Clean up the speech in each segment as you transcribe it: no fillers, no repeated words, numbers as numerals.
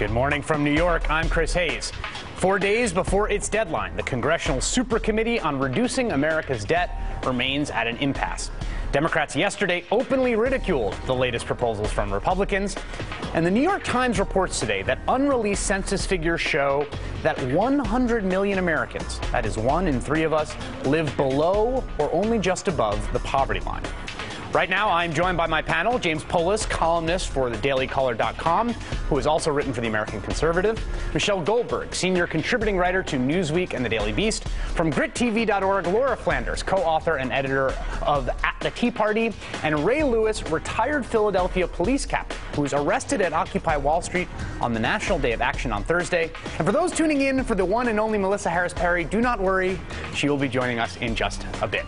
Good morning from New York. I'm Chris Hayes. 4 days before its deadline, the Congressional Supercommittee on Reducing America's Debt remains at an impasse. Democrats yesterday openly ridiculed the latest proposals from Republicans. And the New York Times reports today that unreleased census figures show that 100 million Americans, that is 1 in 3 of us, live below or only just above the poverty line. Right now, I'm joined by my panel, James Polis, columnist for thedailycaller.com, who has also written for The American Conservative, Michelle Goldberg, senior contributing writer to Newsweek and The Daily Beast, from GritTV.org, Laura Flanders, co-author and editor of At the Tea Party, and Ray Lewis, retired Philadelphia police captain, who was arrested at Occupy Wall Street on the National Day of Action on Thursday. And for those tuning in for the one and only Melissa Harris Perry, do not worry, she will be joining us in just a bit.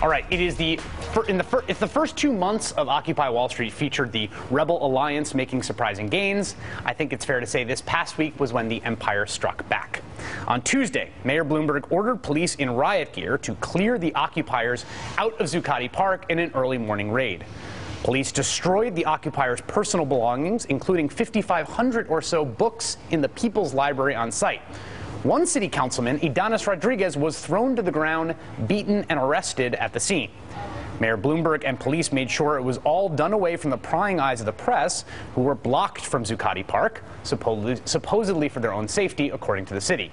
All right, it's the first 2 months of Occupy Wall Street featured the Rebel Alliance making surprising gains. I think it's fair to say this past week was when the empire struck back. On Tuesday, Mayor Bloomberg ordered police in riot gear to clear the occupiers out of Zuccotti Park in an early morning raid. Police destroyed the occupiers' personal belongings, including 5,500 or so books in the People's Library on site. One city councilman, Idanis Rodriguez, was thrown to the ground, beaten, and arrested at the scene. Mayor Bloomberg and police made sure it was all done away from the prying eyes of the press, who were blocked from Zuccotti Park, supposedly for their own safety, according to the city.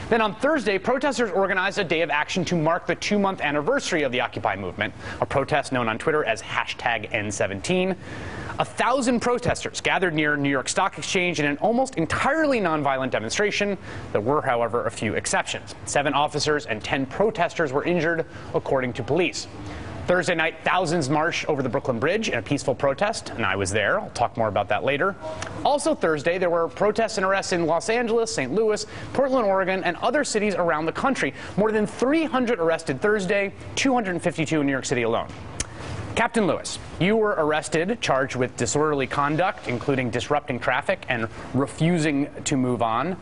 Then on Thursday, protesters organized a day of action to mark the 2-month anniversary of the Occupy movement, a protest known on Twitter as #N17. 1,000 protesters gathered near New York Stock Exchange in an almost entirely nonviolent demonstration. There were, however, a few exceptions. 7 officers and 10 protesters were injured, according to police. Thursday night, thousands marched over the Brooklyn Bridge in a peaceful protest, and I was there. I'll talk more about that later. Also Thursday, there were protests and arrests in Los Angeles, St. Louis, Portland, Oregon, and other cities around the country. More than 300 arrested Thursday, 252 in New York City alone. Captain Lewis, you were arrested, charged with disorderly conduct, including disrupting traffic and refusing to move on.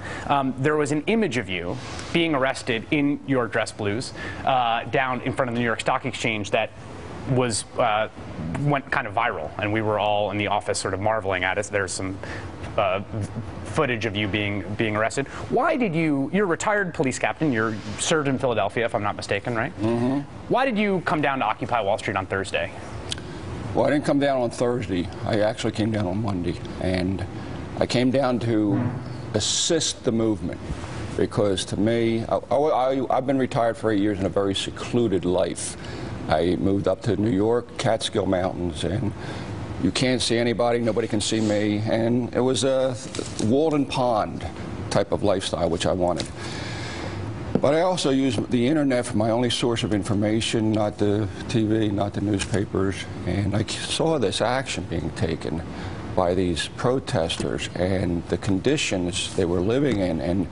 There was an image of you being arrested in your dress blues down in front of the New York Stock Exchange that went kind of viral, and we were all in the office sort of marveling at it. There's some footage of you being arrested. Why did you're a retired police captain, you're served in Philadelphia, if I'm not mistaken, right? Mm-hmm. Why did you come down to Occupy Wall Street on Thursday? Well, I didn't come down on Thursday. I actually came down on Monday, and I came down to assist the movement, because to me, I've been retired for 8 years in a very secluded life. I moved up to New York, Catskill Mountains, and you can't see anybody, nobody can see me, and it was a Walden Pond type of lifestyle, which I wanted. But I also used the internet for my only source of information, not the TV, not the newspapers, and I saw this action being taken by these protesters and the conditions they were living in, and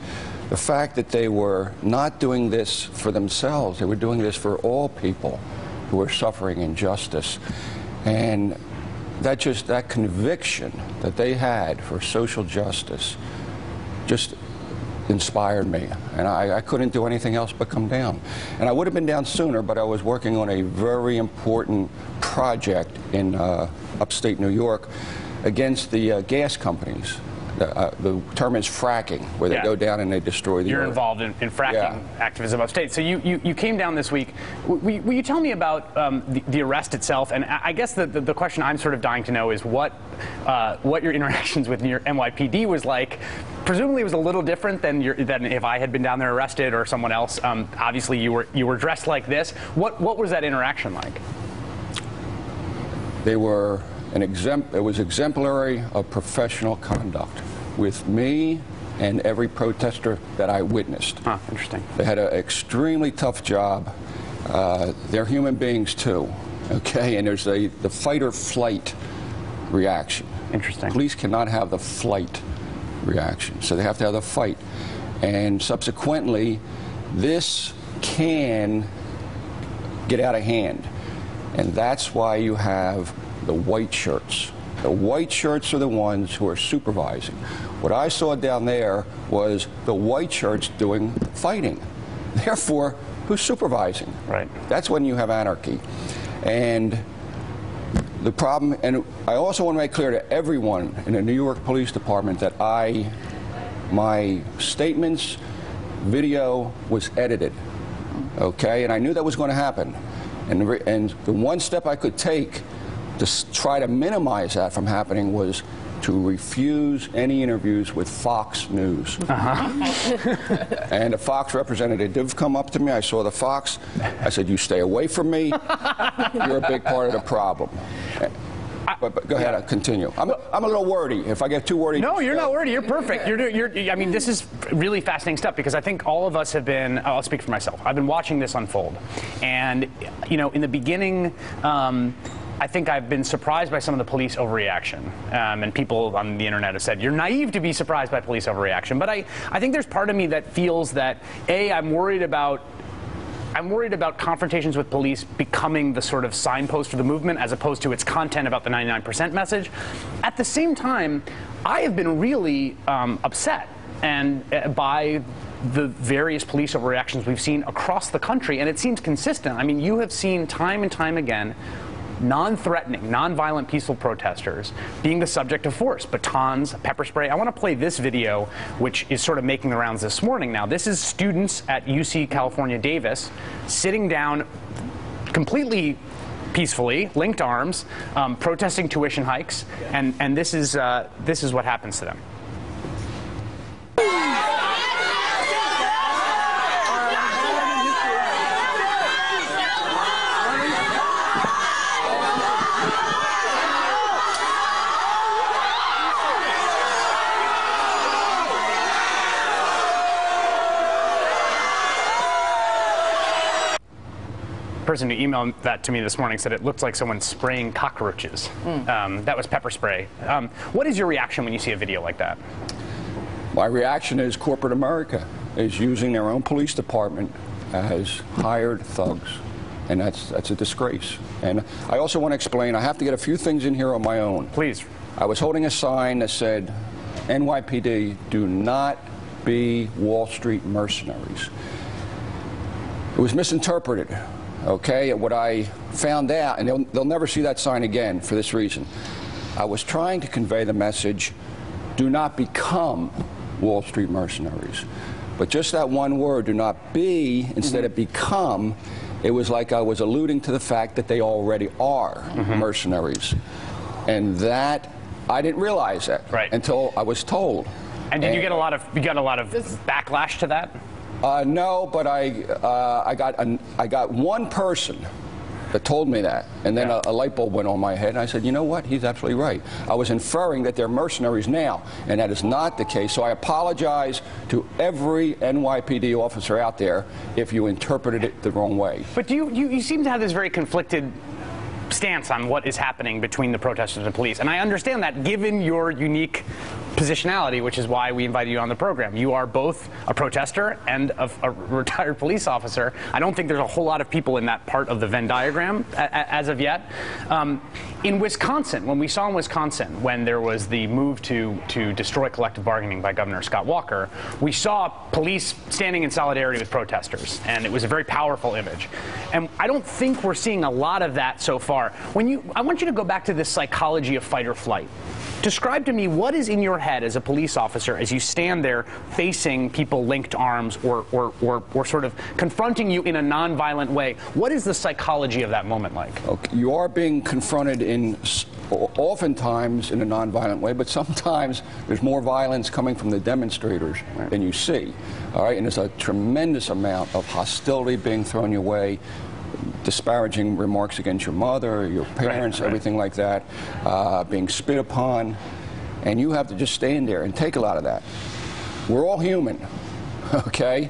the fact that they were not doing this for themselves, they were doing this for all people who were suffering injustice. And that conviction that they had for social justice just inspired me, and I couldn't do anything else but come down. And I would have been down sooner, but I was working on a very important project in upstate New York against the gas companies. The term is fracking, where they go down and they destroy the earth. You're involved in fracking activism upstate. So you came down this week. Will you tell me about the arrest itself? And I guess the question I'm sort of dying to know is what your interactions with New York NYPD was like. Presumably it was a little different than if I had been down there arrested or someone else. Obviously you were dressed like this. What was that interaction like? They were it was exemplary of professional conduct with me and every protester that I witnessed. Huh, interesting. They had an extremely tough job. They're human beings too, okay? And there's the fight or flight reaction. Interesting. Police cannot have the flight reaction, so they have to have the fight. And subsequently, this can get out of hand. And that's why you have the white shirts. The white shirts are the ones who are supervising. What I saw down there was the white shirts doing fighting. Therefore, who's supervising? Right. That's when you have anarchy. And The problem, and I also want to make clear to everyone in the New York Police Department that my statements, video was edited, okay? And I knew that was going to happen. And the one step I could take to try to minimize that from happening was to refuse any interviews with Fox News. And a Fox representative did come up to me. I saw the Fox. I said, "You stay away from me. You're a big part of the problem." But go ahead, continue. I'm a little wordy. If I get too wordy. No, you're not wordy. You're perfect. I mean, this is really fascinating stuff because I think all of us have been, I'll speak for myself, I've been watching this unfold. And, you know, in the beginning, I think I've been surprised by some of the police overreaction. And people on the internet have said, you're naive to be surprised by police overreaction. But I think there's part of me that feels that, A, I'm worried about confrontations with police becoming the sort of signpost for the movement as opposed to its content about the 99% message. At the same time, I have been really upset by the various police overreactions we've seen across the country, and it seems consistent. I mean, you have seen time and time again non-threatening, non-violent, peaceful protesters being the subject of force, batons, pepper spray. I want to play this video, which is sort of making the rounds this morning now. This is students at UC California, Davis, sitting down completely peacefully, linked arms, protesting tuition hikes, and this is what happens to them. Person who emailed that to me this morning said it looked like someone spraying cockroaches. That was pepper spray. What is your reaction when you see a video like that? My reaction is corporate America is using their own police department as hired thugs, and that's a disgrace. And I also want to explain, I have to get a few things in here on my own. Please. I was holding a sign that said, NYPD, do not be Wall Street mercenaries. It was misinterpreted. Okay, what I found out, and they'll never see that sign again for this reason. I was trying to convey the message, do not become Wall Street mercenaries. But just that one word, do not be, instead of become, it was like I was alluding to the fact that they already are mercenaries. And that, I didn't realize that until I was told. And did you get a lot of backlash to that? No, but I got one person that told me that, and then a light bulb went on my head, and I said, you know what, he's absolutely right. I was inferring that they're mercenaries now, and that is not the case, so I apologize to every NYPD officer out there if you interpreted it the wrong way. But you seem to have this very conflicted stance on what is happening between the protesters and police. And I understand that given your unique positionality, which is why we invited you on the program. You are both a protester and a retired police officer. I don't think there's a whole lot of people in that part of the Venn diagram as of yet. In Wisconsin, when we saw in Wisconsin, when there was the move to destroy collective bargaining by Governor Scott Walker, we saw police standing in solidarity with protesters, and it was a very powerful image. And I don't think we're seeing a lot of that so far. I want you to go back to this psychology of fight or flight. Describe to me what is in your head as a police officer as you stand there facing people linked arms or sort of confronting you in a nonviolent way. What is the psychology of that moment like? Okay. You are being confronted oftentimes in a nonviolent way, but sometimes there's more violence coming from the demonstrators than you see. All right, and there's a tremendous amount of hostility being thrown your way, disparaging remarks against your mother, your parents, everything like that, being spit upon, and you have to just stand there and take a lot of that. We're all human, okay?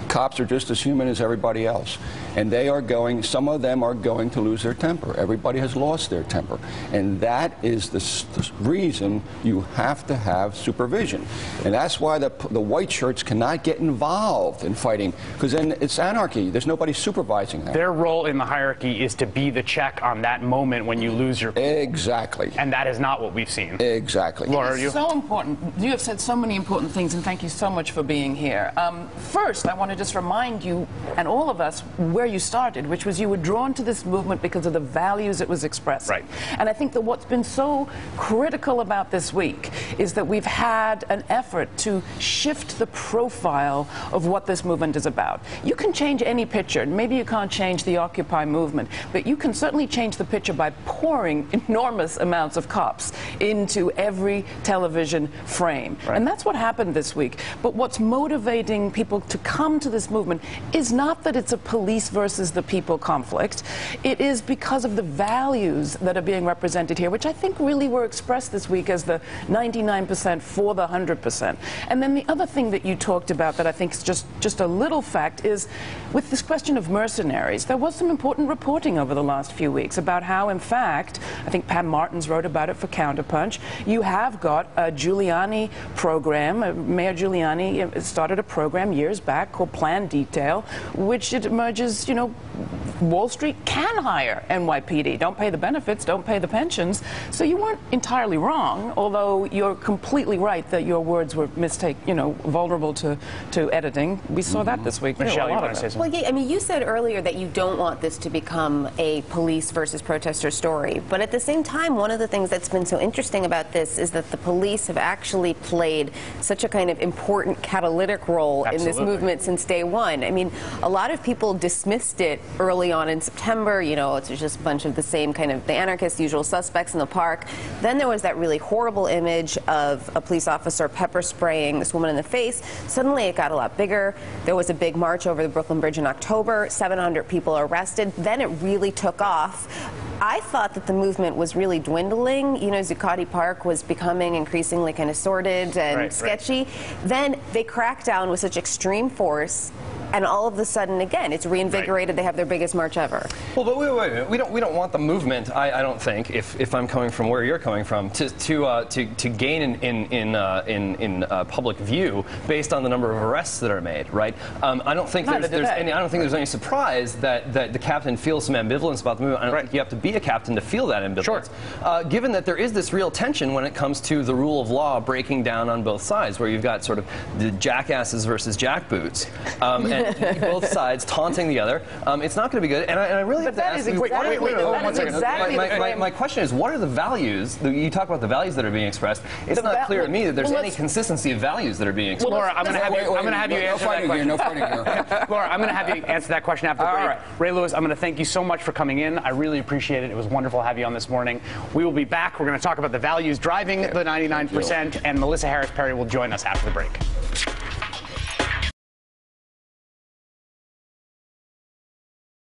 Cops are just as human as everybody else. And some of them are going to lose their temper. Everybody has lost their temper. And that is the reason you have to have supervision. And that's why the white shirts cannot get involved in fighting, because then it's anarchy. There's nobody supervising that. Their role in the hierarchy is to be the check on that moment when you lose your... Exactly. And that is not what we've seen. Exactly. Laura, it's so important. You have said so many important things, and thank you so much for being here. First, I want to just remind you and all of us where you started, which was you were drawn to this movement because of the values it was expressing. Right. And I think that what's been so critical about this week is that we've had an effort to shift the profile of what this movement is about. You can change any picture. Maybe you can't change the Occupy movement, but you can certainly change the picture by pouring enormous amounts of cops into every television frame. Right. And that's what happened this week. But what's motivating people to come to this movement is not that it's a police versus the people conflict. It is because of the values that are being represented here, which I think really were expressed this week as the 99% for the 100%. And then the other thing that you talked about that I think is just a little fact is with this question of mercenaries, there was some important reporting over the last few weeks about how, in fact, I think Pam Martins wrote about it for Counterpunch, you have got a Giuliani program. Mayor Giuliani started a program years back called Plan Detail, which it emerges, you know, Wall Street can hire NYPD. Don't pay the benefits, don't pay the pensions. So you weren't entirely wrong, although you're completely right that your words were vulnerable to editing. We saw that this week. Michelle, you want to say something? Well, yeah, I mean, you said earlier that you don't want this to become a police versus protester story. But at the same time, one of the things that's been so interesting about this is that the police have actually played such a kind of important catalytic role in this movement since day one. I mean, a lot of people dismissed it early on in September. You know, it's just a bunch of the same kind of the anarchists, usual suspects in the park. Then there was that really horrible image of a police officer pepper spraying this woman in the face. Suddenly it got a lot bigger. There was a big march over the Brooklyn Bridge in October, 700 people arrested. Then it really took off. I thought that the movement was really dwindling. You know, Zuccotti Park was becoming increasingly kind of sordid and sketchy. Then they cracked down with such extreme force, and all of a sudden, again, it's reinvigorated. They have their biggest march ever. Well, but wait. We don't want the movement. I don't think, if I'm coming from where you're coming from, to gain in public view based on the number of arrests that are made, right? I don't think there's any surprise that the captain feels some ambivalence about the movement. I don't think you have to be a captain to feel that ambivalence. Sure. Given that there is this real tension when it comes to the rule of law breaking down on both sides, where you've got sort of the jackasses versus jackboots. And both sides taunting the other. It's not going to be good. And I really have to ask you, my question is, what are the values? You talk about the values that are being expressed. It's not clear to me that there's any consistency of values that are being expressed. Laura, I'm going to have you answer that question. No fighting here. Laura, I'm going to have you answer that question after the break. Right. Ray Lewis, I'm going to thank you so much for coming in. I really appreciate it. It was wonderful to have you on this morning. We will be back. We're going to talk about the values driving the 99%, and Melissa Harris Perry will join us after the break.